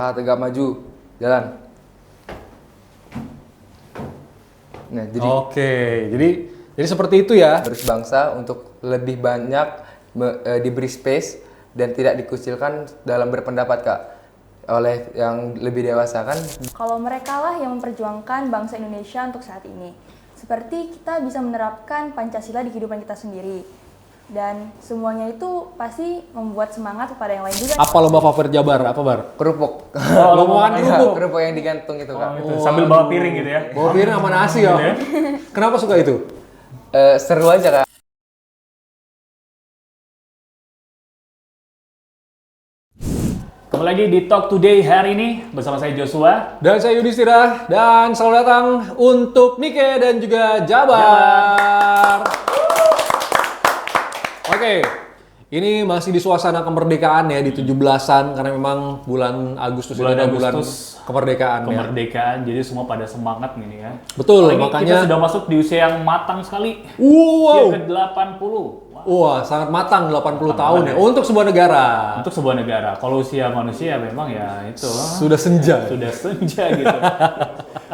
Langkah tegak maju, jalan. Nah, jadi seperti itu ya. Terus bangsa untuk lebih banyak diberi space dan tidak dikucilkan dalam berpendapat, Kak, oleh yang lebih dewasa kan. Kalau mereka lah yang memperjuangkan bangsa Indonesia untuk saat ini. Seperti kita bisa menerapkan Pancasila di kehidupan kita sendiri. Dan semuanya itu pasti membuat semangat kepada yang lain juga. Apa lomba favorit Jabar? Apa, Bar? Kerupuk. Lomba kerupuk. Kerupuk yang digantung itu, Kak. Gitu. Sambil bawa piring gitu ya. Bawa piring sama nasi ya. Kenapa suka itu? Seru aja, Kak. Kembali lagi di Talk Today hari ini bersama saya Joshua. Dan saya Yudhistira, dan selamat datang untuk Nike dan juga Jabar. Oke, ini masih di suasana kemerdekaan ya, di 17-an, karena memang bulan Agustus itu adalah bulan kemerdekaan ya. Kemerdekaan, jadi semua pada semangat nih ya. Betul, Apalagi makanya kita sudah masuk di usia yang matang sekali. wow. Usia ke-80. Wah, sangat matang 80 tahun ya banget. untuk sebuah negara. Untuk sebuah negara. Kalau usia manusia memang ya itu Sudah senja. sudah senja gitu.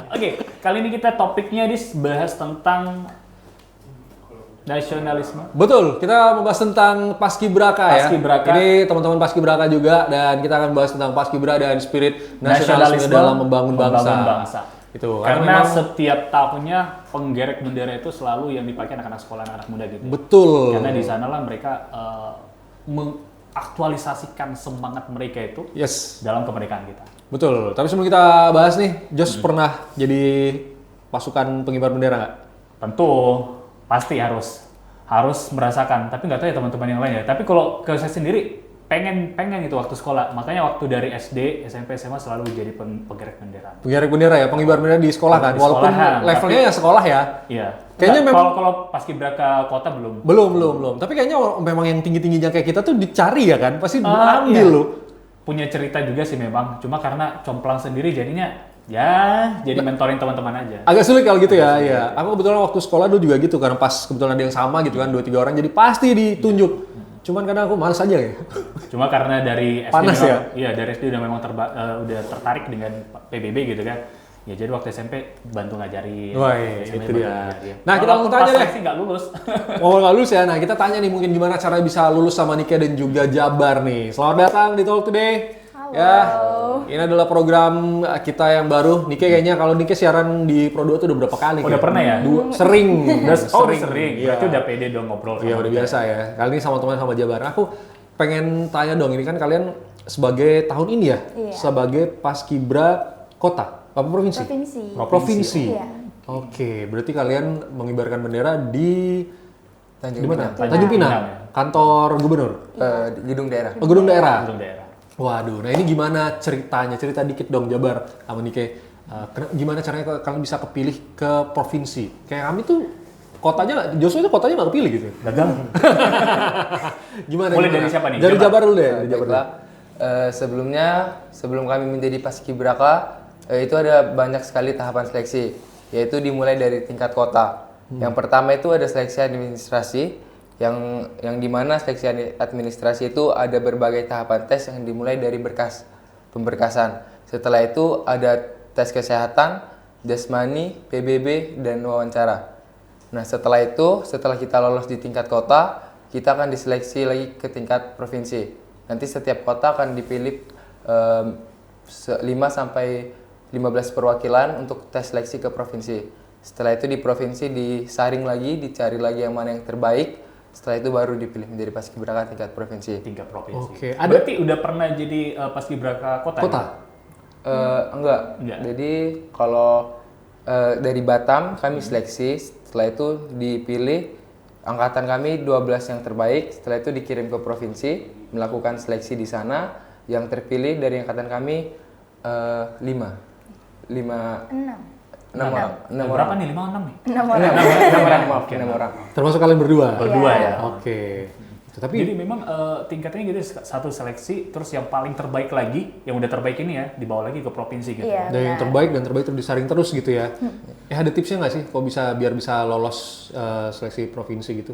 Oke, kali ini kita topiknya bahas tentang nasionalisme. Betul, kita membahas tentang Paskibraka ya. Paskibraka. Ini teman-teman Paskibraka juga, dan kita akan bahas tentang Paskibra dan spirit nasionalisme dalam membangun bangsa. Itu Karena memang setiap tahunnya penggerek bendera itu selalu yang dipakai anak-anak sekolah, anak muda gitu. betul. Karena di sanalah mereka mengaktualisasikan semangat mereka itu Yes, dalam kemerdekaan kita. betul. Tapi sebelum kita bahas nih, Jos pernah jadi pasukan pengibar bendera nggak? Tentu pasti harus merasakan. Tapi nggak tahu ya teman-teman yang lain ya. Tapi kalau ke saya sendiri pengen itu waktu sekolah. Makanya waktu dari SD, SMP, SMA selalu jadi penggerek bendera. Pengibar bendera ya, pengibar bendera di sekolah kan? Di Walaupun sekolahan, levelnya ya sekolah ya. Iya. Kayaknya Nggak, memang- kalau paskibraka kota belum. Belum. Tapi kayaknya memang yang tinggi-tingginya kayak kita tuh dicari ya kan? Pasti diambil Iya. loh. Punya cerita juga sih memang. Cuma karena complang sendiri jadinya ya jadi mentoring teman-teman aja. Agak sulit kalau gitu ya, ya. Aku kebetulan waktu sekolah dulu juga gitu, karena pas kebetulan ada yang sama gitu kan, 2-3 orang, jadi pasti ditunjuk. Cuman kadang aku males aja ya. Cuma karena dari SD Panas memang, ya? Iya, dari SD udah memang udah tertarik dengan PBB gitu kan. Ya jadi waktu SMP bantu ngajarin. Wah, SMP itu bantu dia. ngajarin. Nah, kita Walaupun langsung tanya pas deh. seleksi nggak lulus. Mau nggak lulus ya? Nah, kita tanya nih mungkin gimana cara bisa lulus sama Nike dan juga Jabar nih. Selamat datang di Talk Today. Halo. Ya, ini adalah program kita yang baru. Nike kayaknya kalau Nike siaran di Pro 2 tuh udah berapa kali? Udah pernah ya? Sering. Udah sering. Iya. Berarti udah pede dong ngobrol. Iya, sama udah kita. biasa ya. Kali ini sama teman sama Jabar. Aku pengen tanya dong, ini kan kalian sebagai tahun ini ya, Iya. sebagai Paskibra kota, apa provinsi? Provinsi. Provinsi. Iya. Oke, berarti kalian mengibarkan bendera di Tanjung di mana? Pinang. Tanjung Pinang. Pinang, ya. Kantor gubernur. Di gedung daerah. Oh, gedung daerah. Gedung daerah. Waduh, nah ini gimana ceritanya? Cerita dikit dong Jabar sama Nike. Gimana caranya kalian bisa kepilih ke provinsi? Kayak kami tuh kotanya, Joshua itu kotanya nggak kepilih gitu. Gagal. Gimana? Mulai gimana? dari siapa nih? Dari Jabar. Jabar dulu deh. Dari Jabar dulu. Baiklah. Sebelum kami menjadi Paskibraka, itu ada banyak sekali tahapan seleksi, yaitu dimulai dari tingkat kota. Yang pertama itu ada seleksi administrasi, yang dimana seleksi administrasi itu ada berbagai tahapan tes yang dimulai dari pemberkasan. Setelah itu ada tes kesehatan, jasmani, PBB, dan wawancara. Nah, setelah kita lolos di tingkat kota, kita akan diseleksi lagi ke tingkat provinsi. Nanti setiap kota akan dipilih 5 sampai 15 perwakilan untuk tes seleksi ke provinsi. Setelah itu di provinsi disaring lagi, dicari lagi yang mana yang terbaik. Setelah itu baru dipilih menjadi Paskibraka tingkat provinsi. Tingkat provinsi. Oke, Berarti udah pernah jadi paskibraka kota? Kota. Enggak. Enggak. Jadi kalau dari Batam kami seleksi, setelah itu dipilih angkatan kami 12 yang terbaik. Setelah itu dikirim ke provinsi, melakukan seleksi di sana. Yang terpilih dari angkatan kami 5 orang. Berapa nih? 5 6 nih? 6 orang. 6 orang. Termasuk kalian berdua. Berdua Iya. ya. Oke. Tapi Jadi memang tingkatnya gitu, satu seleksi, terus yang paling terbaik lagi, yang udah terbaik ini ya, dibawa lagi ke provinsi gitu. Iya. ada yang benar. terbaik terus disaring terus gitu ya. Ada tipsnya nggak sih kok biar bisa lolos seleksi provinsi gitu?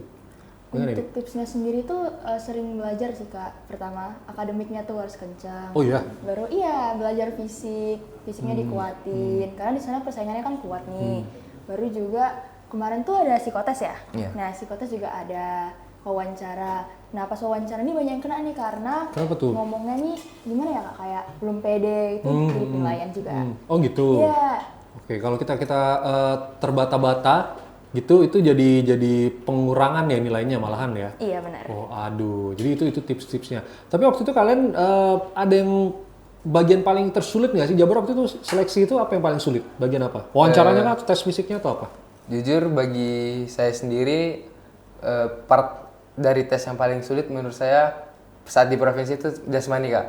Gimana Untuk nih? tipsnya sendiri tuh sering belajar sih kak. Pertama, akademiknya tuh harus kencang. Oh iya? Baru iya belajar fisiknya dikuatin. Karena di sana persaingannya kan kuat nih. Baru juga kemarin tuh ada psikotes ya. Iya. Nah psikotes juga ada wawancara. Nah pas wawancara ini banyak yang kena nih karena Kenapa tuh? ngomongnya nih gimana ya kak, kayak belum pede itu jadi penilaian juga. Oh gitu. Iya. Oke, kalau kita terbata-bata gitu, itu jadi pengurangan ya nilainya malahan ya. Iya benar. Oh aduh, jadi itu tips-tipsnya. Tapi waktu itu kalian ada yang bagian paling tersulit nggak sih? Jabar waktu itu seleksi itu apa yang paling sulit? Bagian apa? Wawancaranya kah atau tes fisiknya atau apa? Jujur bagi saya sendiri part dari tes yang paling sulit menurut saya saat di provinsi itu jasmani kak.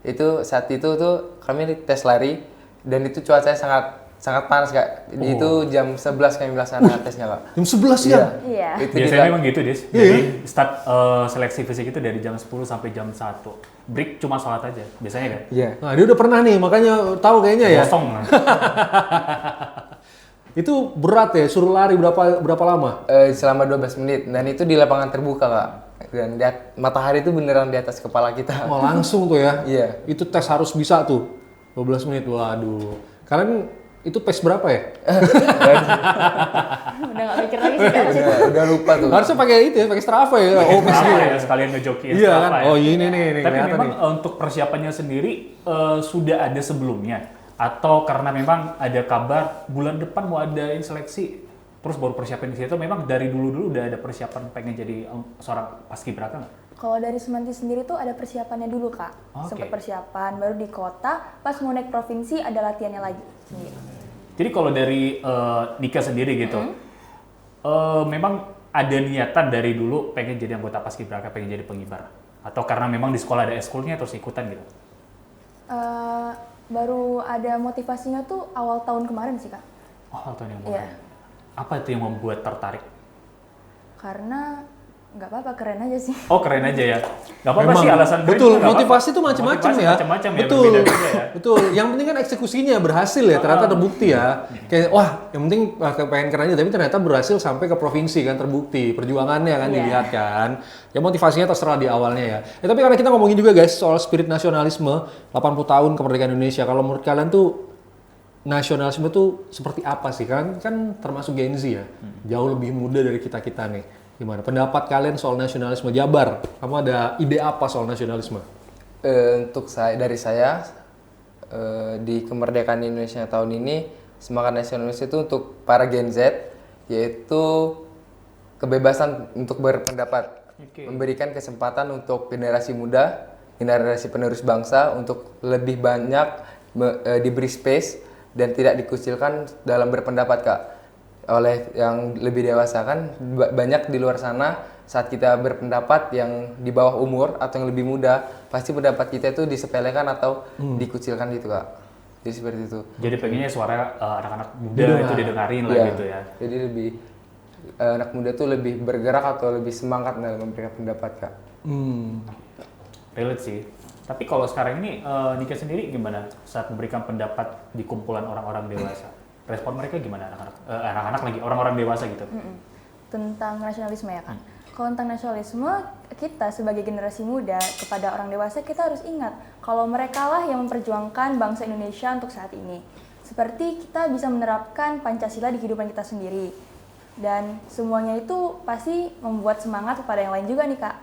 Itu saat itu tuh kami tes lari dan itu cuacanya sangat panas kak. Itu jam 11 kami melaksanakan tesnya kak. Jam 11 ya? Iya. Itu Biasanya memang gitu, Dis. Iya, Jadi start seleksi fisik itu dari jam 10 sampai jam 1. Break cuma sholat aja, biasanya kan? Iya. Nah dia udah pernah nih, makanya tahu kayaknya ya. Kosong. Itu berat ya, suruh lari berapa lama? Selama 12 menit dan itu di lapangan terbuka kak. Dan matahari itu beneran di atas kepala kita. Oh langsung tuh ya? Iya. Itu tes harus bisa tuh, 12 menit, waduh. Kalian itu pace berapa ya? Udah nggak mikir lagi sih kak. Udah lupa tuh. Harusnya pakai itu ya, pakai Strava ya. Oh pace Apa gitu. ya, sekalian ngejokiin Iya apa kan? ya. Oh ini nih, Tapi kelihatan memang nih. untuk persiapannya sendiri sudah ada sebelumnya, atau karena memang ada kabar bulan depan mau adain seleksi, terus baru persiapan di situ. Memang dari dulu udah ada persiapan pengen jadi seorang paskibraka nggak? Kalau dari Semanti sendiri tuh ada persiapannya dulu kak. Oke. Sempat persiapan, baru di kota, pas mau naik provinsi ada latihannya lagi sendiri. Jadi kalau dari Nika sendiri gitu, memang ada niatan dari dulu pengen jadi anggota paskibraka, pengen jadi pengibar, atau karena memang di sekolah ada eskulnya terus ikutan gitu? Baru ada motivasinya tuh awal tahun kemarin sih kak. Oh, tahun yang Iya. mulai. Apa itu yang membuat tertarik? Karena nggak apa-apa, keren aja sih. Oh, keren aja ya. Gak apa-apa Memang, sih alasan keren betul, juga nggak motivasi apa-apa. itu macam-macam Motivasi ya. Macam-macam ya, Betul, berbeda-beda ya. betul. Yang penting kan eksekusinya berhasil ya, ternyata terbukti ya. Kayak wah, yang penting pengen keren aja, tapi ternyata berhasil sampai ke provinsi kan, terbukti perjuangannya kan Iya. dilihat kan. Ya motivasinya terserah di awalnya ya. Tapi karena kita ngomongin juga guys soal spirit nasionalisme, 80 tahun kemerdekaan Indonesia. Kalau menurut kalian tuh nasionalisme tuh seperti apa sih? Kalian kan termasuk Gen Z ya, jauh lebih muda dari kita-kita nih. Gimana pendapat kalian soal nasionalisme Jabar? Kamu ada ide apa soal nasionalisme? Untuk dari saya di kemerdekaan Indonesia tahun ini semangat nasionalis itu untuk para Gen Z yaitu kebebasan untuk berpendapat, memberikan kesempatan untuk generasi muda, generasi penerus bangsa untuk lebih banyak diberi space dan tidak dikucilkan dalam berpendapat kak oleh yang lebih dewasa kan banyak di luar sana saat kita berpendapat yang di bawah umur atau yang lebih muda pasti pendapat kita itu disepelekan atau dikucilkan gitu kak. Jadi seperti itu. Jadi pengennya suara anak-anak muda Didengar. itu didengarin lah Iya. gitu ya. Jadi lebih anak muda tuh lebih bergerak atau lebih semangat dalam memberikan pendapat kak. Relate sih. Tapi kalau sekarang ini Nika sendiri gimana saat memberikan pendapat di kumpulan orang-orang dewasa? Respon mereka gimana anak-anak lagi orang-orang dewasa gitu? Tentang nasionalisme ya kan. Kalau tentang nasionalisme, kita sebagai generasi muda kepada orang dewasa kita harus ingat kalau mereka lah yang memperjuangkan bangsa Indonesia untuk saat ini. Seperti kita bisa menerapkan Pancasila di kehidupan kita sendiri. Dan semuanya itu pasti membuat semangat kepada yang lain juga nih kak.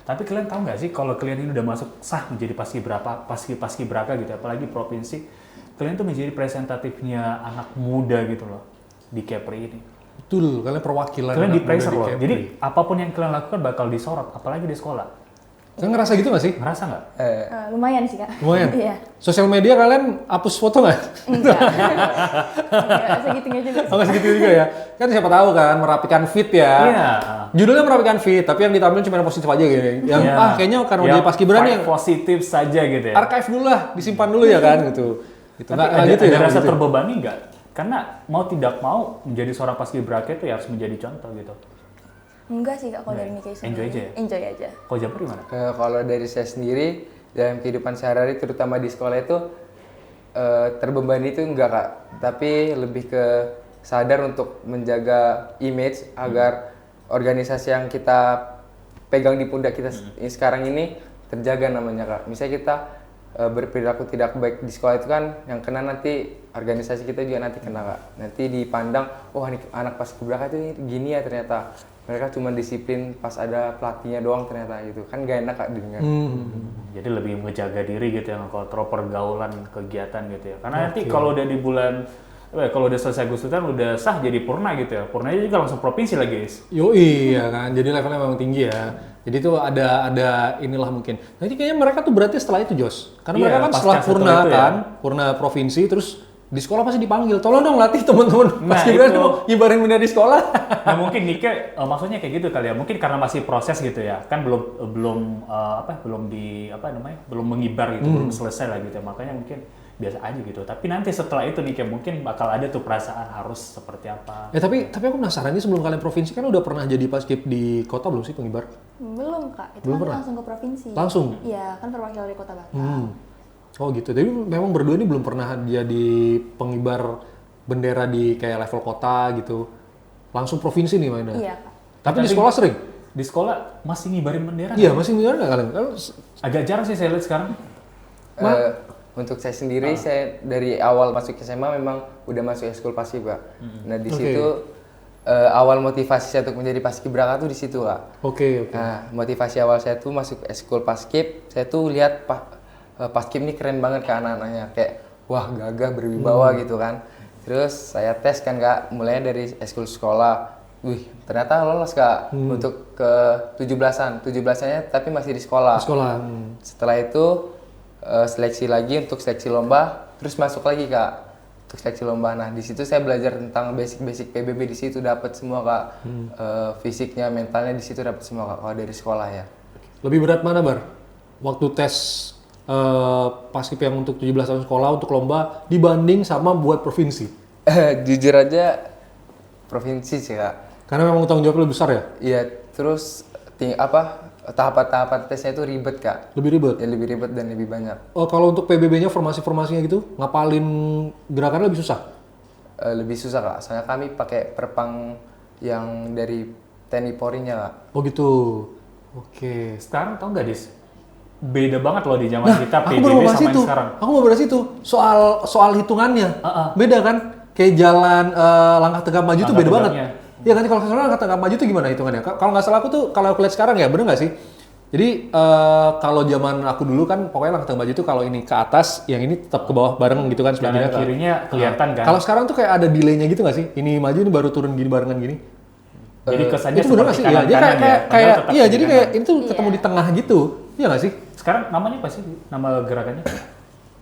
Tapi kalian tahu nggak sih kalau kalian ini udah masuk sah menjadi paskibraka gitu, apalagi provinsi, kalian tuh menjadi representatifnya anak muda gitu loh di Kepri ini. Betul, kalian perwakilan. Kalian anak di pressure muda loh. Kepri. Jadi apapun yang kalian lakukan bakal disorot, apalagi di sekolah. Kalian ngerasa gitu nggak sih? Ngerasa nggak? Lumayan sih kak. Lumayan. Iya. Sosial media kalian hapus foto nggak? Enggak. Enggak segitunya juga sih. Oh nggak segitu juga ya? Kan siapa tahu kan merapikan feed ya. Iya. Judulnya merapikan feed, tapi yang ditampilin cuma yang positif aja gini. Yang Iya. kayaknya karena Ya, udah paskibraka nih, vibe positif saja gitu ya. archive dulu lah, disimpan dulu ya kan gitu. Gitu. Tapi Nggak ada, gitu ada ya? rasa gitu. terbebani nggak? Karena mau tidak mau menjadi seorang paskibraka itu ya harus menjadi contoh gitu. Enggak sih kak kalau dari Nikkei sendiri. Enjoy aja ya? Enjoy aja. Kalau Jabar gimana? Kalau dari saya sendiri dalam kehidupan sehari-hari terutama di sekolah itu terbebani itu enggak kak, tapi lebih ke sadar untuk menjaga image agar organisasi yang kita pegang di pundak kita sekarang ini terjaga namanya Kak. Misalnya kita berperilaku tidak baik di sekolah itu kan yang kena nanti organisasi kita juga nanti kena Kak. Nanti dipandang, oh anak paskibraka itu gini ya ternyata. Mereka cuma disiplin pas ada pelatihnya doang ternyata gitu. Kan gak enak Kak didengar. Jadi lebih menjaga diri gitu ya, kontrol pergaulan kegiatan gitu ya. Karena nanti kalau udah di bulan kalau udah selesai Agustusan udah sah jadi purna gitu ya. Purnanya juga langsung provinsi lagi guys. Yo iya kan, jadi levelnya memang tinggi ya. Jadi itu ada inilah mungkin. Nanti kayaknya mereka tuh berarti setelah itu Jos. Karena Iya, mereka kan pasca setelah purna itu ya. kan, purna provinsi terus di sekolah pasti dipanggil. Tolong dong latih teman-teman. Nah, Pasti berani itu. mau ngibarin bendera di sekolah. Nah mungkin Nike maksudnya kayak gitu kali ya. Mungkin karena masih proses gitu ya. Kan belum mengibar gitu, belum selesai lah gitu. Makanya mungkin biasa aja gitu. Tapi nanti setelah itu Nike mungkin bakal ada tuh perasaan harus seperti apa. Tapi aku penasaran nih sebelum kalian provinsi kan udah pernah jadi paskib di kota belum sih pengibar? Belum Kak, itu Belum kan pernah? langsung ke provinsi. Langsung? Iya, kan perwakilan dari Kota Batam. Oh gitu. Tapi memang berdua ini belum pernah jadi pengibar bendera di kayak level kota gitu. Langsung provinsi nih mainnya. Iya Kak. Tapi di sekolah sering? Di sekolah masih ngibarin bendera. Iya, masih ngibarin nggak kalian? Kan Agak jarang sih saya lihat sekarang. Untuk saya sendiri, saya dari awal masuk SMA memang udah masuk ekskul paskib Kak. Nah di situ awal motivasi saya untuk menjadi paskibraka tuh di situ Kak. Oke. Nah motivasi awal saya tuh masuk ekskul paskib, saya tuh lihat paskib ini keren banget ke anak-anaknya, kayak wah gagah berwibawa gitu kan. Terus saya tes kan Kak, mulainya dari ekskul sekolah. Wih, ternyata lolos Kak untuk ke 17-an tapi masih di sekolah. Sekolah. Setelah itu seleksi lagi untuk seleksi lomba, terus masuk lagi Kak untuk seleksi lomba. Nah di situ saya belajar tentang basic PBB, di situ dapat semua Kak. Fisiknya, mentalnya di situ dapat semua Kak kalau dari sekolah ya. Lebih berat mana Bar? Waktu tes paskib yang untuk 17 tahun sekolah untuk lomba dibanding sama buat provinsi? Jujur aja provinsi sih Kak. Karena memang tanggung jawabnya lebih besar ya? Iya, terus tahapan-tahapan tesnya itu ribet Kak. Lebih ribet? Ya lebih ribet dan lebih banyak. Oh, kalau untuk PBB-nya, formasi-formasinya gitu, ngapalin gerakannya lebih susah? Lebih susah Kak, soalnya kami pakai perpang yang dari TNI Polri-nya Kak. Oh gitu. Oke. Sekarang tau nggak Dis? Beda banget loh di zaman kita Aku PBB baru mau bahas sama itu. yang sekarang. Aku mau bahas itu. Soal hitungannya. Beda kan? Kayak jalan langkah tegap maju tuh Langkah beda banget. tegapnya. Iya kan, kalau langkah tegap maju tuh gimana hitungannya? Kalau nggak salah aku tuh, kalau aku lihat sekarang ya, bener nggak sih? Jadi kalau zaman aku dulu kan pokoknya langkah tegap maju tuh kalau ini ke atas, yang ini tetap ke bawah bareng gitu kan sebelah Kanan kiri. kirinya kelihatan kan. Kalau sekarang tuh kayak ada delay-nya gitu nggak sih? Ini maju, ini baru turun gini barengan gini. Jadi kesannya Itu bener nggak seperti sih? Iya, jadi kanan-kanan ya. kayak Padahal tetap iya, kiri jadi kanan. kayak ini tuh ketemu di tengah gitu. Iya nggak sih? Sekarang namanya apa sih? Nama gerakannya?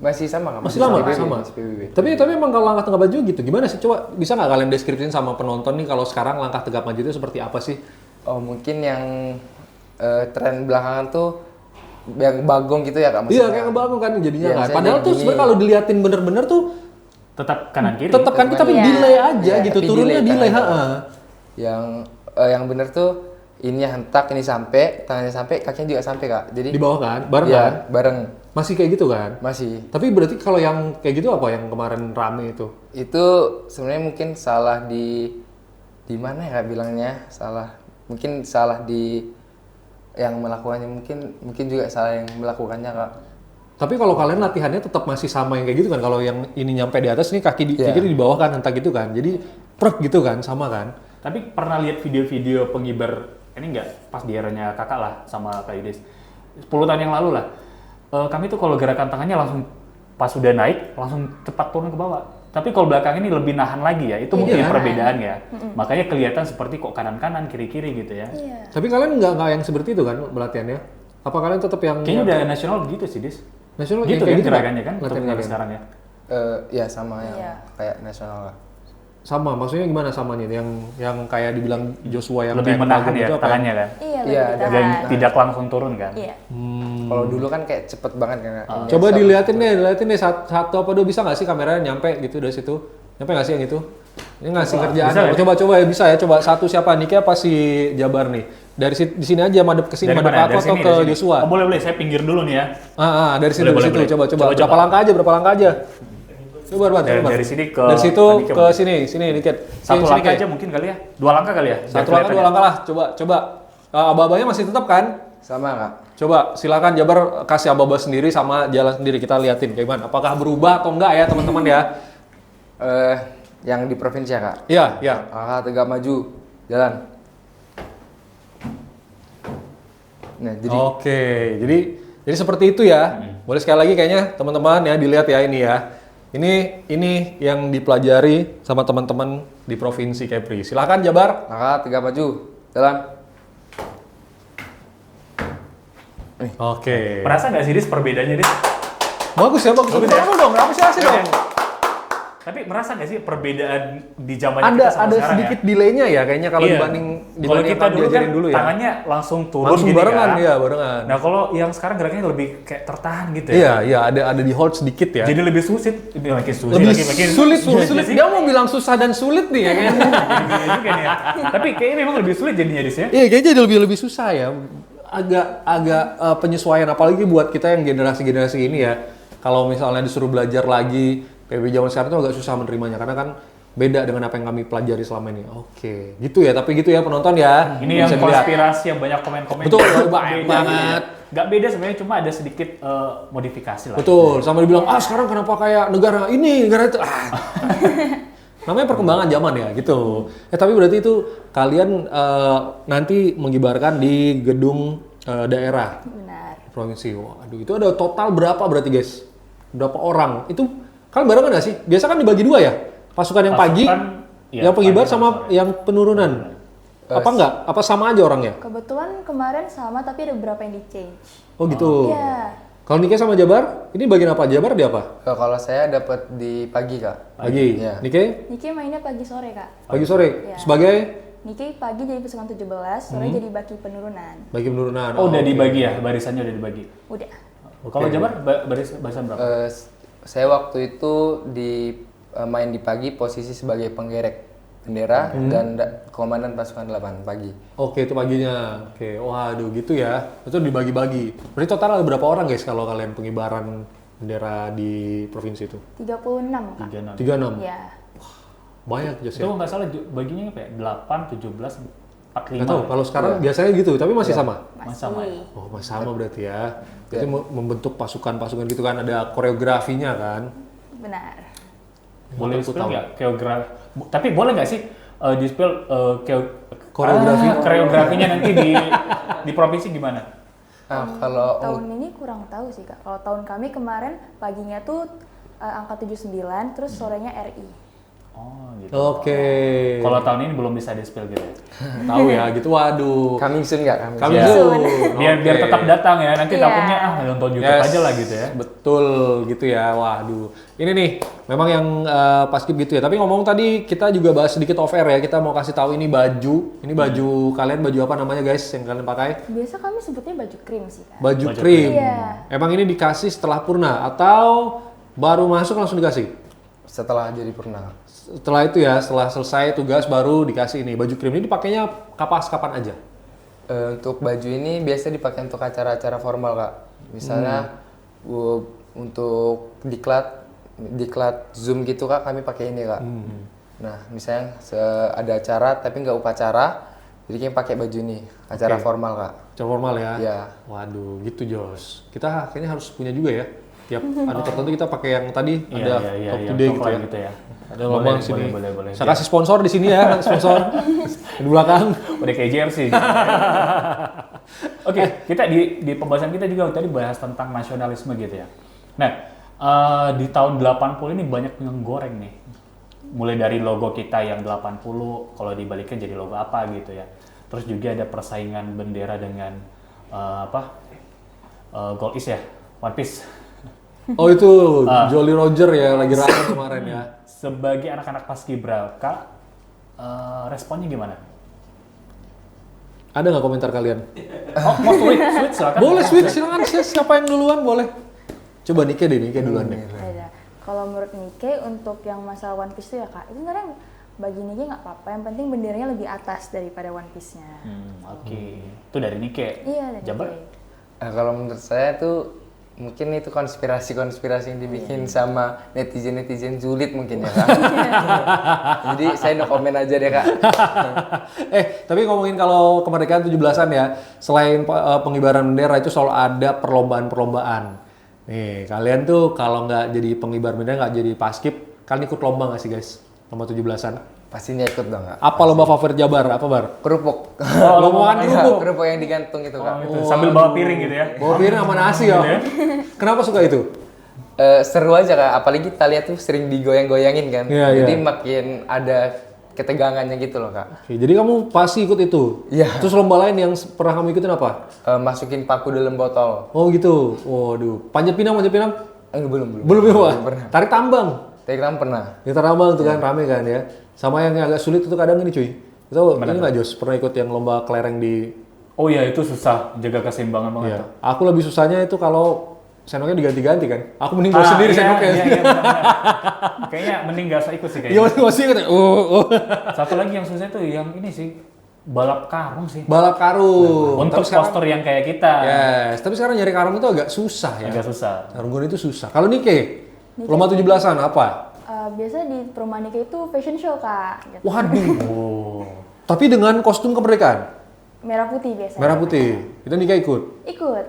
Masih sama Kak? Masih lama, PBB, sama. masih PBB. Tapi emang kalau langkah tegap maju gitu, gimana sih? Coba bisa nggak kalian deskripsiin sama penonton nih kalau sekarang langkah tegap maju itu seperti apa sih? Oh mungkin yang tren belakangan tuh yang bagong gitu ya Kak? Iya, maksudnya? kayak kebangun kan jadinya Iya, kan. misalnya Padahal tuh gini. sebenarnya kalau diliatin bener-bener tuh Tetap kanan kiri. tetap kan tapi Iya. delay aja Iya, gitu, tapi turunnya delay. kan. Ha. Yang bener tuh ini hentak, ini sampai, tangannya sampai, kakinya juga sampai Kak. Jadi Di bawah kan, bareng Iya, kan? bareng. Masih kayak gitu kan? Masih. Tapi berarti kalau yang kayak gitu apa yang kemarin rame itu? Itu sebenarnya mungkin salah di mana ya Kak bilangnya? Mungkin salah di yang melakukannya, mungkin juga salah yang melakukannya Kak. Tapi kalau kalian latihannya tetap masih sama yang kayak gitu kan? Kalau yang ini nyampe di atas, ini kaki Iya. kiri di bawah kan, hentak gitu kan? Jadi prek gitu kan, sama kan? Tapi pernah lihat video-video pengibar ini nggak pas di eranya kakak lah sama Kak Yudis 10 tahun yang lalu lah. Kami tuh kalau gerakan tangannya langsung pas udah naik langsung cepat turun ke bawah. Tapi kalau belakang ini lebih nahan lagi ya. Itu mungkin Iya. perbedaannya. Makanya kelihatan seperti kok kanan-kanan kiri-kiri gitu ya. Iya. Tapi kalian nggak yang seperti itu kan pelatihannya? Apa kalian tetap yang Kayaknya udah nasional begitu sih Dis. nasional Gitu yang kan kayak gitu gerakannya kan untuk latihan yang kalian? sekarang ya. Ya sama yang Iya. kayak nasional Kak. Sama, maksudnya gimana samanya? Yang kayak dibilang Joshua yang Lebih kayak menahan pagong ya itu apa? tangannya kan. Iya, Iya, lebih dan Dan ditahan. tidak langsung turun kan. Iya. Kalau dulu kan kayak cepet banget kan Kak. Ini Coba satu- diliatin deh satu apa dua bisa nggak sih kameranya nyampe gitu dari situ? Nyampe nggak sih yang itu? Ini ngasih kerjaan. bisa ya? Coba ya bisa ya. Coba satu siapa? Niki apa si Jabar nih? Di sini aja madep ke sini, Dari madep mana? aku atau ke Joshua? Oh boleh, saya pinggir dulu nih ya. Dari situ, Boleh, dari situ. boleh. Coba. Coba. Berapa langkah aja? Coba Arban. Dari sini ke dari situ Nike ke mungkin. sini dikit. Satu Sini, langkah Kay. aja mungkin kali ya. 2 langkah kali ya. Satu biar langkah, 2 kelihatan langkah lah. Coba. Aba-abanya masih tetap kan? Sama kak. Coba silakan Jabar kasih aba-aba sendiri sama jalan sendiri, kita liatin kayak gimana. Apakah berubah atau enggak ya teman-teman ya? Yang di provinsi ya kak. Iya, iya. Kakak tegak maju, jalan. Nah, jadi Oke, jadi seperti itu ya. Boleh sekali lagi kayaknya teman-teman ya dilihat ya ini ya. Ini yang dipelajari sama teman-teman di Provinsi Kepri. Silakan Jabar. kakak tegak maju, jalan. Oke. Merasa nggak sih Dis perbedaannya Dis? Bagus ya, bagus. Bagus Tepuk ya? tangan dong, apresiasi dong. Tapi merasa nggak sih perbedaan di zamannya kita sama Ada sekarang sedikit ya? delaynya ya kayaknya kalau Iya. dibanding Kalau kita yang dulu kan diajarin dulu ya. tangannya langsung turun Langsung gini barengan, kan. iya, barengan. Nah kalau yang sekarang geraknya lebih kayak tertahan gitu ya. Iya, ada di hold sedikit ya. Jadi lebih sulit, makin sulit, lebih makin sulit. Iya sih. Dia mau bilang susah dan sulit nih ya kayaknya. Iya juga nih ya. Tapi kayaknya memang lebih sulit jadinya Dis ya. Iya, kayaknya jadi lebih susah ya. Agak penyesuaian apalagi buat kita yang generasi ini ya. Kalau misalnya disuruh belajar lagi PB zaman sekarang itu agak susah menerimanya karena kan beda dengan apa yang kami pelajari selama ini. Oke, gitu ya. Tapi gitu ya penonton ya. Ini yang Bisa dilihat. konspirasi yang banyak komen-komen. Betul, Beda banyak gitu banget. ya. Nggak beda sebenarnya, cuma ada sedikit modifikasi lah. Betul, sama dibilang sekarang kenapa kayak negara ini, negara itu. Namanya perkembangan zaman ya gitu. Tapi berarti itu kalian nanti mengibarkan di gedung daerah Benar. provinsi. Waduh, itu ada total berapa berarti guys? Berapa orang? Itu kalian barengan nggak sih? Biasa kan dibagi 2 ya? Pasukan yang pagi, iya, yang pengibar pagi sama sore. yang penurunan. Apa enggak? Apa sama aja orangnya? Kebetulan kemarin sama tapi ada beberapa yang di change. Oh gitu. Iya. Kalau Nike sama Jabar, ini bagian apa? Jabar di apa? Kalau saya dapat di pagi kak. Pagi. Iya. Nike? Nike mainnya pagi sore kak. Pagi sore. Iya. Sebagai Nike pagi jadi pasukan 17, sore jadi baki penurunan. bagi penurunan. Oh, udah oke. dibagi ya, barisannya udah dibagi. Udah. Kalau Jabar barisan berapa? Saya waktu itu main di pagi posisi sebagai penggerek bendera dan komandan pasukan 8 pagi. Oke, itu paginya. Oke, waduh gitu ya. Itu dibagi-bagi. Berarti total ada berapa orang guys kalau kalian pengibaran bendera di provinsi itu? 36 kak. 36. 36. Iya. Banyak Jos Itu ya. nggak salah baginya apa ya? 8, 17, 45. Nggak tahu, kalau sekarang biasanya gitu, tapi masih sama. Masih sama ya? Oh, masih sama berarti ya. Berarti membentuk pasukan-pasukan gitu kan, ada koreografinya kan. Benar. Boleh Aku spill tahu. nggak tapi boleh nggak sih di spill koreografinya nanti di provinsi gimana? Kalau Tahun ini kurang tahu sih kak. Kalau tahun kami kemarin paginya tuh angka 79, terus sorenya RI. Oh gitu. Oke. Kalau tahun ini belum bisa di spill gitu ya? Tahu ya gitu, waduh. coming soon nggak? Kami Ya. soon. Biar Oke. tetap datang ya, nanti Iya. takutnya nonton YouTube Yes, aja lah gitu ya. Betul gitu ya. Waduh. Ini nih memang yang paskib gitu ya. Tapi ngomong tadi kita juga bahas sedikit off air ya. Kita mau kasih tahu ini baju. Ini baju kalian, baju apa namanya guys yang kalian pakai? Biasa kami sebutnya baju krim sih kak. Baju Baju krim. Iya. Emang ini dikasih setelah purna atau baru masuk langsung dikasih? Setelah jadi purnama. Setelah itu ya, setelah selesai tugas baru dikasih ini baju krim. Ini dipakainya kapan aja? Untuk baju ini biasa dipakai untuk acara-acara formal kak. Misalnya untuk diklat Zoom gitu kak, kami pakai ini kak. Nah misalnya ada acara tapi nggak upacara, jadi kami pakai baju ini acara Oke. formal kak. Cara formal ya? Iya. Waduh, gitu Jos. Kita kayaknya harus punya juga ya. Tiap ada tertentu kita pakai yang tadi ada Iya, top to day gitu coklat ya. gitu ya. Ada lambang sini. Boleh. Saya kasih sponsor di sini ya, sponsor di belakang. Udah kayak jersey. Oke, kita di pembahasan kita juga tadi bahas tentang nasionalisme gitu ya. Nah, di tahun 80 ini banyak yang goreng nih. Mulai dari logo kita yang 80, kalau dibalikin jadi logo apa gitu ya. Terus juga ada persaingan bendera dengan Gold East ya, One Piece. Oh itu Jolly Roger ya lagi rame kemarin ya. Sebagai anak-anak paskibraka, responnya gimana? Ada nggak komentar kalian? Oh, mau sweet silakan. Boleh sweet, silakan siapa yang duluan boleh. Coba Nike duluan deh. Ada. Kalau menurut Nike untuk yang masalah One Piece itu ya kak, itu sebenarnya bagi Nike nggak apa-apa. Yang penting benderanya lebih atas daripada One Piece-nya. Oke. Itu dari Nike. Iya dari Jabar? Nike. Nah, kalau menurut saya tuh Mungkin itu konspirasi-konspirasi yang dibikin sama netizen-netizen julid mungkin ya Kak. Jadi saya no komen aja deh Kak. Tapi ngomongin kalau kemerdekaan 17-an ya, selain pengibaran bendera itu selalu ada perlombaan-perlombaan. Nih, kalian tuh kalau nggak jadi pengibar bendera, nggak jadi paskib, kalian ikut lomba nggak sih guys? Lomba 17-an. Pastinya ikut dong Kak. Apa lomba favorit Jabar? Apa Bar? Kerupuk. Lomba makan kerupuk. Kerupuk yang digantung itu Kak. Gitu. Sambil bawa piring gitu ya. Bawa piring sama nasi ya. Kenapa suka itu? Seru aja Kak, apalagi kita lihat tuh sering digoyang-goyangin kan. Iya, Jadi iya. makin ada ketegangannya gitu loh Kak. Oke, jadi kamu pasti ikut itu? Iya. Terus lomba lain yang pernah kamu ikutin apa? Masukin paku dalam botol. Oh gitu. Waduh. Panjat pinang? Belum. Belum ya, Pak? pernah. Tarik tambang? Tarik tambang pernah. Tarik tambang tuh kan rame kan ya. Sama yang agak sulit itu kadang ini cuy. Itu ini nggak Jos? Pernah ikut yang lomba kelereng di... Oh iya itu susah, jaga keseimbangan banget Iya. tuh. Aku lebih susahnya itu kalau sendoknya diganti-ganti kan. Aku mending bawa sendiri sendoknya. Iya, benar-benar. Kayaknya mending gak usah ikut sih Iya, kayaknya. masih ikut. Oh. Satu lagi yang susah tuh yang ini sih, balap karung sih. Balap karung. Untuk Tapi sekarang- postur yang kayak kita, Yes, tapi sekarang nyari karung itu agak susah ya. agak susah. Karung gun itu susah. Kalau Nike, lomba 17-an apa? Biasanya di perumahan Nike itu fashion show Kak. Gitu. Waduh. Oh. Tapi dengan kostum kemerdekaan, Merah putih biasanya. merah putih. Itu Nike ikut. Ikut.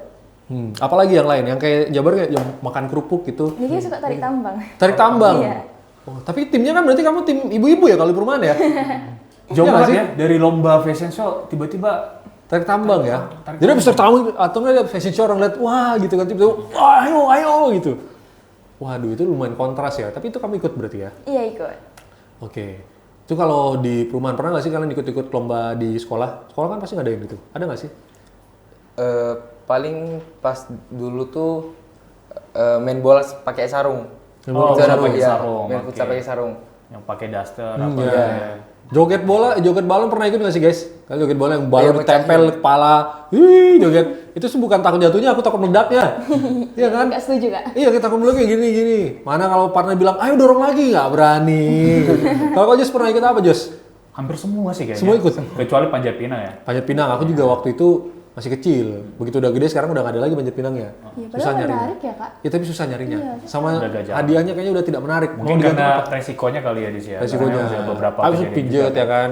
Apalagi yang lain, yang kayak Jabar kayak yang makan kerupuk gitu. Nike suka tarik tambang. Tarik tambang. Iya. Oh, tapi timnya kan berarti kamu tim ibu-ibu ya kalau di perumahan ya? Jauh Iya nggak banget sih? ya dari lomba fashion show tiba-tiba Tarik tambang ya. Jadi habis tarik tambang atau enggak fashion show orang lihat wah gitu kan tiba-tiba wah ayo gitu. Waduh itu lumayan kontras ya. Tapi itu kamu ikut berarti ya? Iya ikut. Oke. Itu kalau di perumahan pernah nggak sih kalian ikut-ikut lomba di sekolah? Sekolah kan pasti ngadain itu. Ada nggak sih? Paling pas dulu tuh main bola pakai sarung. Main bola Itu pakai ada sarung. iya, Sarung, main oke. futsal pakai sarung. yang pakai daster Hmm, apa iya. ya. Joget bola, joget balon pernah ikut nggak sih guys? Kalau joget bola yang balon Iya, ditempel ke kepala, joget. Itu sih bukan takut jatuhnya, aku takut meledaknya. Iya kan? Nggak setuju Kak? Iya kita takut meledaknya gini. Mana kalau partner bilang, ayo dorong lagi, nggak berani. Kalau kau Jos pernah ikut apa Jos? Hampir semua sih kayaknya. Semua ikut? Kecuali panjat pinang ya. Panjat pinang, aku juga waktu itu masih kecil. Begitu udah gede sekarang udah nggak ada lagi panjat pinangnya. Iya, Susah padahal nyarinya. menarik ya Kak. Ya tapi susah nyarinya. Sama Udah gak jalan. hadiahnya kayaknya udah tidak menarik. Mungkin Mau digantung karena apa? resikonya kali ya di sini. Resikonya. Karena ada beberapa Habis kejadian pijet juga. ya kan.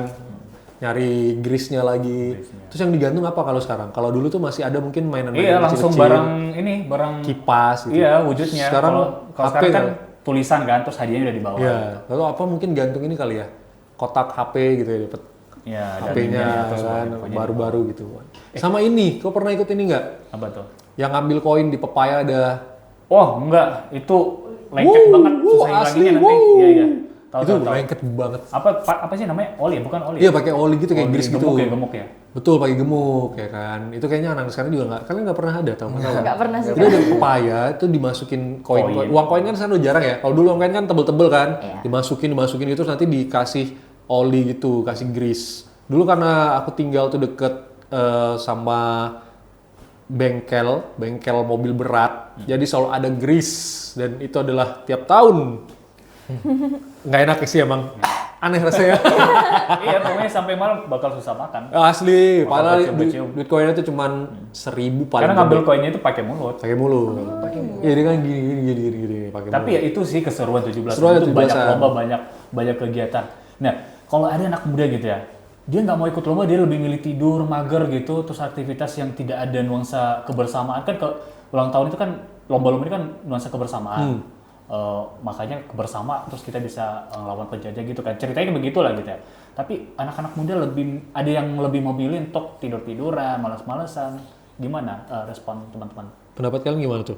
Nyari grease-nya lagi. Terus yang digantung apa kalau sekarang? Kalau dulu tuh masih ada mungkin mainan-mainan Iya langsung kecil-kecil, barang ini barang kipas gitu. iya wujudnya. Sekarang Kalau HP sekarang kan ya? tulisan kan terus hadiahnya udah di bawah. Iya. Lalu apa mungkin gantung ini kali ya? Kotak HP gitu ya dapat Iya, ada HP-nya ininya, terus kan infonya di baru-baru gitu. Sama ini, kau pernah ikut ini nggak? bawah. Apa tuh? Yang ngambil koin di pepaya ada. Oh enggak, itu lengket banget susah hilanginnya nanti. Iya iya. Tahu Itu tahu tahu. lengket banget. Apa sih namanya? Oli, bukan oli. Iya pakai oli gitu kayak Oli grease gitu. gemuk ya, gemuk ya. Betul pakai gemuk ya kan. Itu kayaknya anak sekarang juga nggak. Kalian nggak pernah ada tahu kan? Nggak pernah sih Jadi ada pepaya itu dimasukin koin. Uang koin kan sekarang udah jarang ya. Kalau dulu uang koin kan tebel-tebel kan. Iya. Dimasukin itu terus nanti dikasih oli gitu, kasih grease. Dulu karena aku tinggal tuh deket sama bengkel mobil berat. Jadi selalu ada grease dan itu adalah tiap tahun. Nggak enak sih emang. Aneh rasanya. Iya, pokoknya sampai malam bakal susah makan. Asli, Bakal padahal kecium-kecium. duit koinnya tuh cuman 1.000 paling. Karena ngambil koinnya itu pakai mulut. pakai mulut. Iya dia kan gini pakai Tapi mulut. ya itu sih keseruan 17 Keseruan itu banyak 17-an. lomba, banyak kegiatan. Nah, kalau ada anak muda gitu ya, dia nggak mau ikut lomba, dia lebih milih tidur, mager gitu, terus aktivitas yang tidak ada nuansa kebersamaan. Kan ke ulang tahun itu kan, lomba-lomba ini kan nuansa kebersamaan. Makanya kebersama, terus kita bisa lawan penjajah gitu kan. Ceritanya begitulah gitu ya. Tapi anak-anak muda ada yang lebih memilih untuk tidur-tiduran, malas-malesan. Gimana respon teman-teman? Pendapat kalian gimana tuh?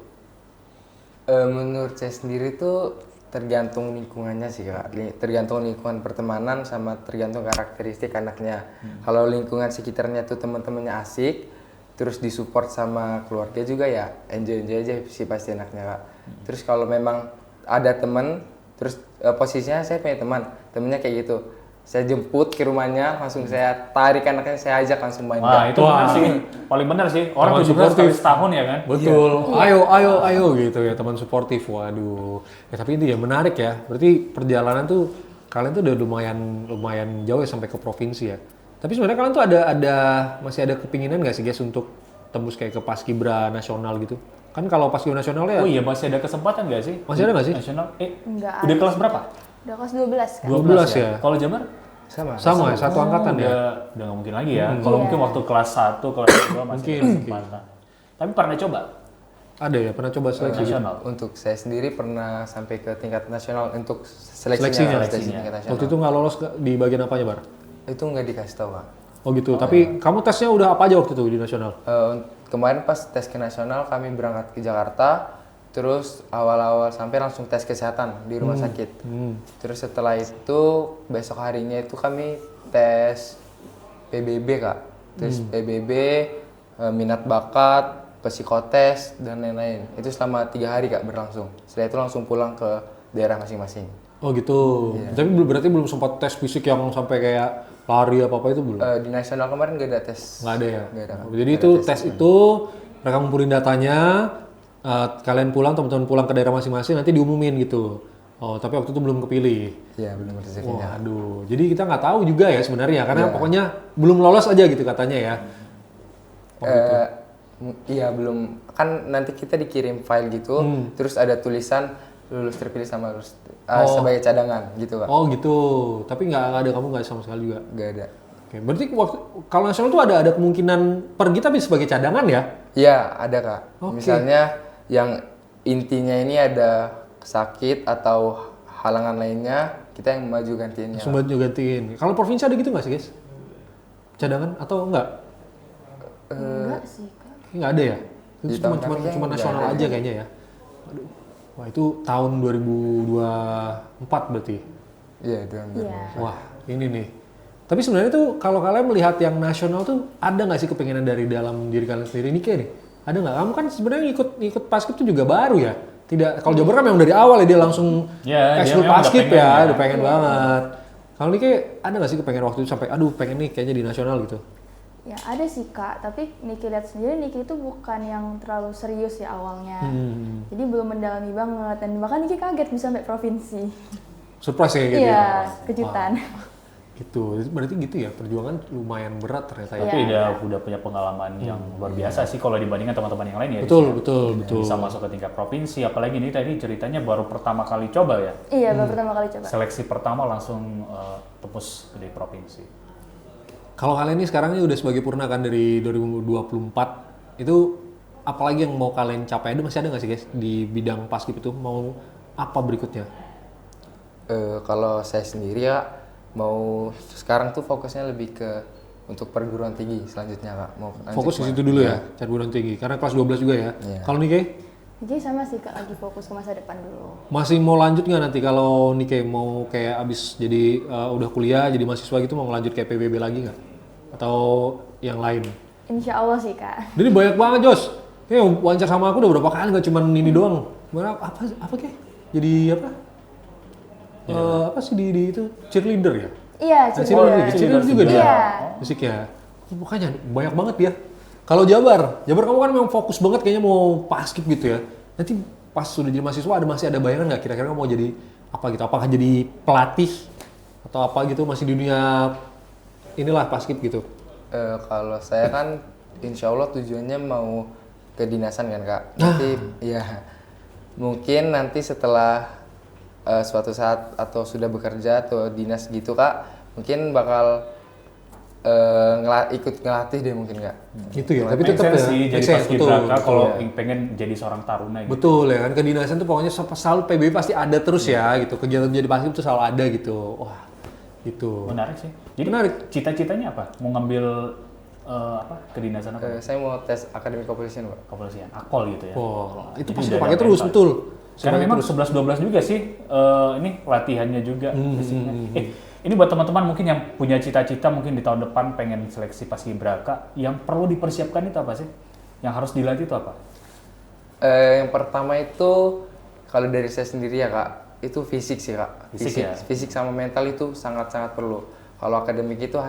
Menurut saya sendiri tuh tergantung lingkungannya sih Kak. Tergantung lingkungan pertemanan sama tergantung karakteristik anaknya. Kalau lingkungan sekitarnya tuh teman-temannya asik, terus disupport sama keluarga juga ya enjoy aja sih pasti anaknya Kak. Terus kalau memang ada teman, terus posisinya saya punya temennya kayak gitu. Saya jemput ke rumahnya, langsung saya tarik anaknya, saya ajak langsung main. Wah, itu benar sih. Paling benar sih. Orang Teman 17 kali suportif. setahun ya kan? Betul. Ayo gitu ya teman suportif. Waduh. Ya tapi itu ya menarik ya. Berarti perjalanan tuh kalian tuh udah lumayan jauh ya sampai ke provinsi ya. Tapi sebenarnya kalian tuh masih ada kepinginan nggak sih guys untuk tembus kayak ke Paskibra nasional gitu? Kan kalau Paskib nasional ya Oh iya, masih ada kesempatan nggak sih? Masih ada nggak sih? Nasional? Nggak Udah ada kelas sih, berapa? Kak. Udah kelas 12 kan? 12 ya. Kalau Jabar? sama ya, satu angkatan ya. Udah nggak mungkin lagi ya. Kalau Iya. mungkin waktu kelas 1, kelas 2 masih ada kesempatan. Tapi pernah coba Ada ya, pernah coba seleksi gitu? nasional? Untuk saya sendiri pernah sampai ke tingkat nasional untuk Seleksinya. seleksi tingkat nasional. Waktu itu nggak lolos di bagian apanya, Bar? Itu nggak dikasih tahu, Kak. Oh gitu, tapi kamu tesnya udah apa aja waktu itu di nasional? Kemarin pas tes ke nasional kami berangkat ke Jakarta, terus awal-awal sampai langsung tes kesehatan di rumah sakit. Terus setelah itu besok harinya itu kami tes PBB, Kak. Tes PBB, minat bakat, psikotes dan lain-lain. Itu selama 3 hari, Kak, berlangsung. Setelah itu langsung pulang ke daerah masing-masing. Oh gitu. Tapi berarti belum sempat tes fisik yang sampai kayak lari apa-apa itu belum? Di nasional kemarin nggak ada tes. Nggak ada ya? Nggak ada, Kak. Jadi Nggak itu ada tes itu, mereka ngumpulin datanya, kalian pulang, teman-teman pulang ke daerah masing-masing, nanti diumumin gitu. Oh, tapi waktu itu belum kepilih. Iya, belum rezekinya. Waduh, jadi kita nggak tahu juga ya sebenarnya, karena pokoknya belum lolos aja gitu katanya ya. Iya, belum. Kan nanti kita dikirim file gitu, terus ada tulisan lulus terpilih sama lulus sebagai cadangan gitu, Kak. Oh gitu, tapi nggak ada, kamu nggak sama sekali juga. Nggak ada. Oke, berarti waktu kalau nasional tuh ada kemungkinan pergi tapi sebagai cadangan ya? Iya, ada, Kak. Oke. Misalnya yang intinya ini ada sakit atau halangan lainnya, kita yang maju gantiinnya. Langsung buat gantiin. Kalau provinsi ada gitu nggak sih guys? Cadangan atau enggak? Enggak sih, Kak. Kayaknya nggak ada ya? Itu Di cuma tahun kami kayaknya cuma nggak nasional ada aja kayaknya ya. Aduh. Wah itu tahun 2024 berarti. Iya, itu yang Iya. Wah ini nih. Tapi sebenarnya tuh kalau kalian melihat yang nasional tuh ada nggak sih kepengenan dari dalam diri kalian sendiri ini kayak nih? Ada nggak? Kamu kan sebenarnya ikut Paskib tuh juga baru ya. Tidak, kalau Jabar kan memang dari awal ya dia langsung Ya, dia ekskul memang udah Paskib pengen ya, ya. udah pengen banget. Kalau ini kayak ada nggak sih kepengen waktu itu sampai aduh pengen nih kayaknya di nasional gitu? Ya ada sih, Kak, tapi Niki lihat sendiri Niki itu bukan yang terlalu serius ya awalnya. Jadi belum mendalami banget dan bahkan Niki kaget bisa sampai provinsi. Surprise ya gitu Iya, ya? kejutan. Gitu, berarti gitu ya perjuangan lumayan berat ternyata ya. Tapi Iya. udah punya pengalaman yang luar biasa sih kalau dibandingkan teman-teman yang lain ya. Betul, Ris, ya. betul, betul. Bisa masuk ke tingkat provinsi, apalagi ini tadi ceritanya baru pertama kali coba ya. Iya, baru pertama kali coba. Seleksi pertama langsung tembus di provinsi. Kalau kalian ini sekarang ini udah sebagai purna kan dari 2024, itu apalagi yang mau kalian capai? Masih ada nggak sih guys di bidang Paskib itu mau apa berikutnya? Kalau saya sendiri ya mau sekarang tuh fokusnya lebih ke untuk perguruan tinggi selanjutnya, Kak. Mau lanjut Fokus di ke- situ dulu Iya. ya, cari perguruan tinggi. Karena kelas 12 juga ya. Iya. Kalau Nike Jadi sama sih, Kak, lagi fokus ke masa depan dulu. masih mau lanjut nggak nanti kalau Nike mau kayak abis jadi udah kuliah jadi mahasiswa gitu mau lanjut kayak PBB lagi nggak? Atau yang lain? Insya Allah sih, Kak. Jadi banyak banget Jos. Kayak wawancara sama aku udah berapa kali nggak cuma ini doang. Apa kayak? Jadi apa? Apa sih di itu cheerleader ya? Iya, Cheerleader juga dia. Iya. Musik ya. Makanya banyak banget dia. Kalau Jabar kamu kan memang fokus banget kayaknya mau Paskib gitu ya. Nanti pas sudah jadi mahasiswa masih ada bayangan nggak kira-kira kamu mau jadi apa gitu? Apakah jadi pelatih atau apa gitu masih di dunia inilah Paskib gitu? Kalau saya kan insya Allah tujuannya mau kedinasan kan, Kak. Nanti ya mungkin nanti setelah suatu saat atau sudah bekerja atau dinas gitu, Kak, mungkin bakal ikut ngelatih deh mungkin, Kak. Gitu ya. Tapi Make tetap ya. sense sih jadi make sense, paskibraka betul. kalau Iya. pengen jadi seorang taruna gitu. Betul ya kan kedinasan tuh pokoknya selalu PBB pasti ada terus ya gitu. Kegiatan jadi Paskib tuh selalu ada gitu. Wah, gitu. Menarik sih. Jadi Menarik. cita-citanya apa? Mau ngambil kedinasan apa? Saya mau tes akademi kepolisian, Pak. Kepolisian, akpol gitu ya. Wah, itu Jadi pasti udah pakai ada terus mental. betul. Karena Semuanya memang terus. 11-12 juga sih ini latihannya juga. fisiknya. Ini buat teman-teman mungkin yang punya cita-cita mungkin di tahun depan pengen seleksi paskibraka, yang perlu dipersiapkan itu apa sih? Yang harus dilatih itu apa? Yang pertama itu kalau dari saya sendiri ya, Kak, itu fisik sih, Kak. Fisik ya? Fisik sama mental itu sangat-sangat perlu. Kalau akademik itu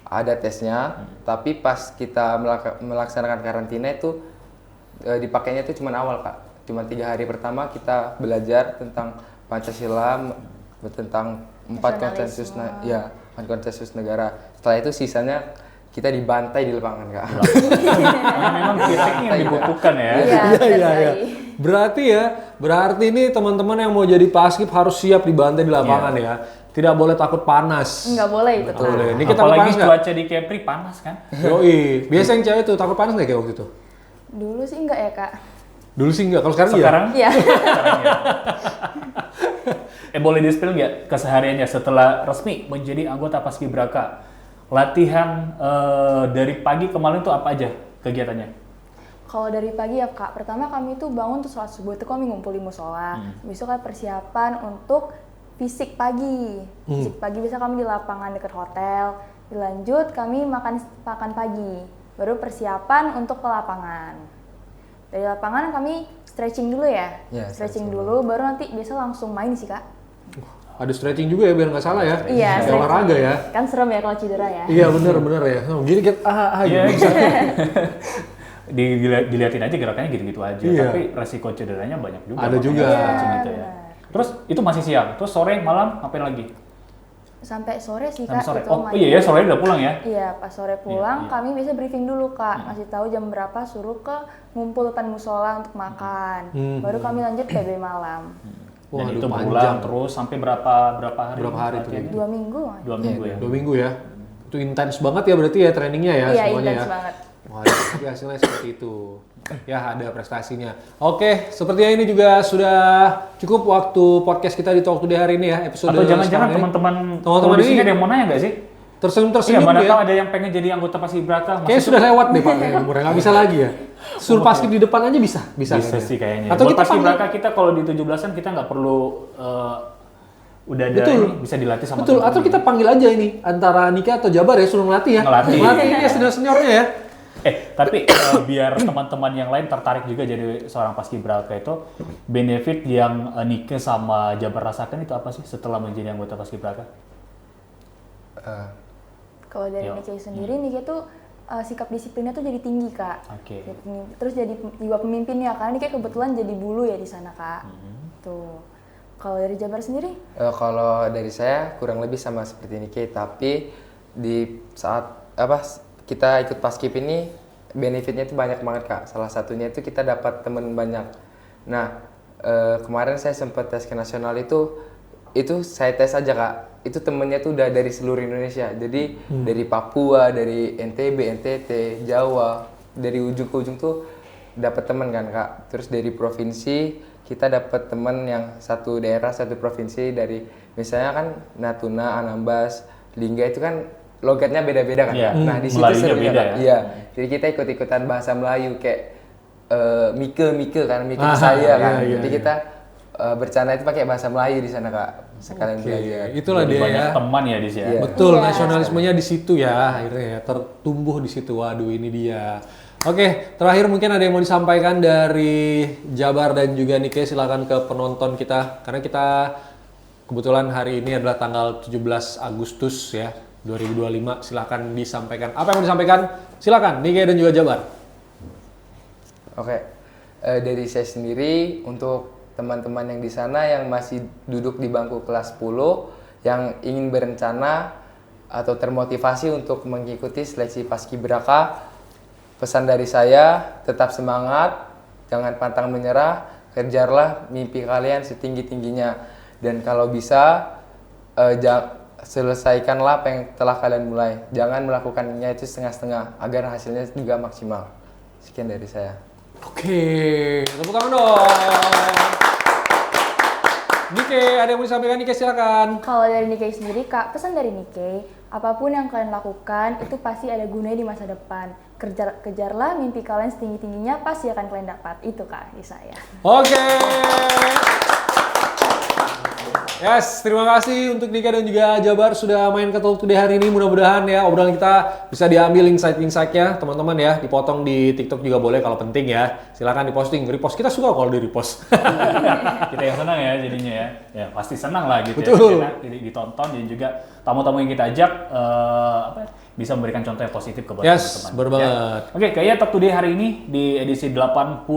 ada tesnya, tapi pas kita melaksanakan karantina itu dipakainya itu cuma awal, Kak. Cuma 3 hari pertama kita belajar tentang Pancasila, tentang 4 konsensus negara. Setelah itu sisanya kita dibantai di lapangan Kak. Karena memang fisiknya yang dibutuhkan ya. Iya, benar sekali. Berarti ini teman-teman yang mau jadi paskib harus siap dibantai di lapangan ya. Tidak boleh takut panas. Nggak boleh itu. Betul. Kak. Ini kita Apalagi panas nggak? cuaca di Kepri panas kan. Yoi. Biasa yang cewek tuh takut panas nggak kayak waktu itu? Dulu sih enggak ya, Kak? Dulu sih nggak. Kalau sekarang, iya. Sekarang Iya. boleh di-spill nggak kesehariannya setelah resmi menjadi anggota Paskibraka? Latihan dari pagi ke malam tuh apa aja kegiatannya? Kalau dari pagi ya Kak, pertama kami tuh bangun tuh sholat subuh itu kami ngumpul di musola. Besok kan persiapan untuk fisik pagi. Fisik pagi biasa kami di lapangan dekat hotel. Dilanjut kami makan pagi. Baru persiapan untuk ke lapangan. Dari lapangan kami stretching dulu ya. Ya, Stretching dulu, baru nanti biasa langsung main sih Kak. Ada stretching juga ya biar nggak salah ya. Iya, Kayak olahraga ya. Kan serem ya kalau cedera ya. Iya bener ya. Gini kita Iya, gitu. dilihatin aja gerakannya gitu-gitu aja. Iya. Tapi resiko cederanya banyak juga. Ada makanya juga. stretching gitu ya. Benar. Terus itu masih siang. Terus sore, malam ngapain lagi? Sampai sore sih Sampai Kak. sore. itu Oh main. iya ya, sore udah pulang ya. Iya, pas sore pulang iya. kami biasa briefing dulu Kak, ngasih tahu jam berapa suruh ke ngumpul depan musola untuk makan. Baru kami lanjut PB malam. Wah, Dan itu aduh, berulang panjang. terus sampai berapa hari? Berapa hari tuh? latihannya? 2 minggu. 2 minggu ya. 2 minggu ya. Itu intens banget ya berarti ya trainingnya ya Iya, semuanya intens ya. banget. Wah, tapi hasilnya seperti itu. Ya, ada prestasinya. Oke, sepertinya ini juga sudah cukup waktu podcast kita di Talk Today hari ini ya, episode Atau jangan-jangan sekarang ini. teman-teman Teman-teman di sini ini ada yang mau nanya nggak sih? Iya, Tersenyum-tersenyum mana ya. tahu ada yang pengen jadi anggota Paskibraka. Kayaknya sudah lewat deh Pak, kayaknya umurnya nggak bisa lagi ya. Suruh paskib di depan aja bisa Bisa kayaknya. sih kayaknya. Atau Buat kita panggil, Paskibraka kita kalau di 17-an kita nggak perlu udah ada Betul. ini, bisa dilatih sama betul, teman-teman. atau kita panggil aja ini antara Nika atau Jabar ya, suruh ngelatih ya. Ngelatih. Ini ya senior-seniornya ya. Tapi biar teman-teman yang lain tertarik juga jadi seorang Paskibraka itu, benefit yang Nike sama Jabar rasakan itu apa sih setelah menjadi anggota Paskibraka? Kalau dari Yo. Nike sendiri, Nike tuh sikap disiplinnya tuh jadi tinggi Kak. Oke. Terus jadi jiwa pemimpinnya, karena Nike kebetulan jadi bulu ya di sana Kak. Tuh. Kalau dari Jabar sendiri? Kalau dari saya kurang lebih sama seperti Nike, tapi di saat kita ikut paskib ini benefitnya itu banyak banget Kak. Salah satunya itu kita dapat teman banyak. Nah, kemarin saya sempat tes ke nasional itu saya tes aja Kak. Itu temennya tuh udah dari seluruh Indonesia. Jadi dari Papua, dari NTB, NTT, Jawa, dari ujung ke ujung tuh dapat teman kan Kak. Terus dari provinsi kita dapat teman yang satu daerah, satu provinsi, dari misalnya kan Natuna, Anambas, Lingga itu kan logatnya beda-beda kan. Iya, Nah, di situ Melayunya serunya beda Kak. ya. Iya. Jadi kita ikut-ikutan bahasa Melayu kayak Mike kan, Mike Ah, saya kan. iya, Jadi iya. kita bercanda itu pakai bahasa Melayu di sana Kak. Sekalian belajar. Iya, itulah Jadi dia banyak ya. teman ya di sini. Iya. Betul, Iya. nasionalismenya di situ ya, akhirnya ya, tertumbuh di situ. Waduh, ini dia. Oke, terakhir mungkin ada yang mau disampaikan dari Jabar dan juga Nike, silakan ke penonton kita. Karena kita kebetulan hari ini adalah tanggal 17 Agustus ya, 2025. Silakan disampaikan. Apa yang mau disampaikan? Silakan, Nike dan juga Jabar. Oke, dari saya sendiri untuk teman-teman yang di sana yang masih duduk di bangku kelas 10 yang ingin berencana atau termotivasi untuk mengikuti seleksi Paskibraka, pesan dari saya tetap semangat, jangan pantang menyerah, kejarlah mimpi kalian setinggi-tingginya, dan kalau bisa selesaikanlah apa yang telah kalian mulai. Jangan melakukannya itu setengah-setengah agar hasilnya juga maksimal. Sekian dari saya. Oke, tepuk tangan dong. Nike, ada yang mau disampaikan? Nike, silakan. Kalau dari Nike sendiri Kak, pesan dari Nike, apapun yang kalian lakukan itu pasti ada gunanya di masa depan. Kejarlah mimpi kalian setinggi-tingginya, pasti akan kalian dapat. Itu Kak, di saya. Oke. Yes, terima kasih untuk Nika dan juga Jabar sudah main ke Talk Today hari ini. Mudah-mudahan ya obrolan kita bisa diambil insight-insightnya, teman-teman ya. Dipotong di TikTok juga boleh kalau penting ya. Silakan diposting, repost. Kita suka kalau di repost. Kita yang senang ya jadinya ya. Ya pasti senang lah gitu. Betul. Ya. Kita ditonton dan juga tamu-tamu yang kita ajak bisa memberikan contoh yang positif ke Yes, teman-teman. bener banget. Oke, kayaknya Talk Today hari ini di edisi 80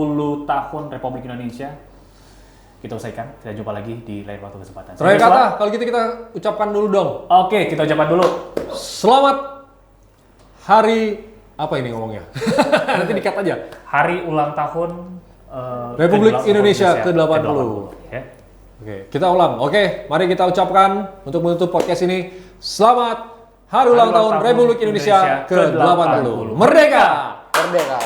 tahun Republik Indonesia kita usaikan. Kita jumpa lagi di lain waktu kesempatan. Terakhir Sampai kata, kalau gitu kita ucapkan dulu dong. Oke, kita ucapkan dulu. Selamat hari apa ini ngomongnya? Nanti dikat aja. Hari ulang tahun Republik Indonesia ke-80. Ya. Oke, kita ulang. Oke, mari kita ucapkan untuk menutup podcast ini, selamat Hari Ulang Tahun Republik Indonesia ke-80. Merdeka! Merdeka.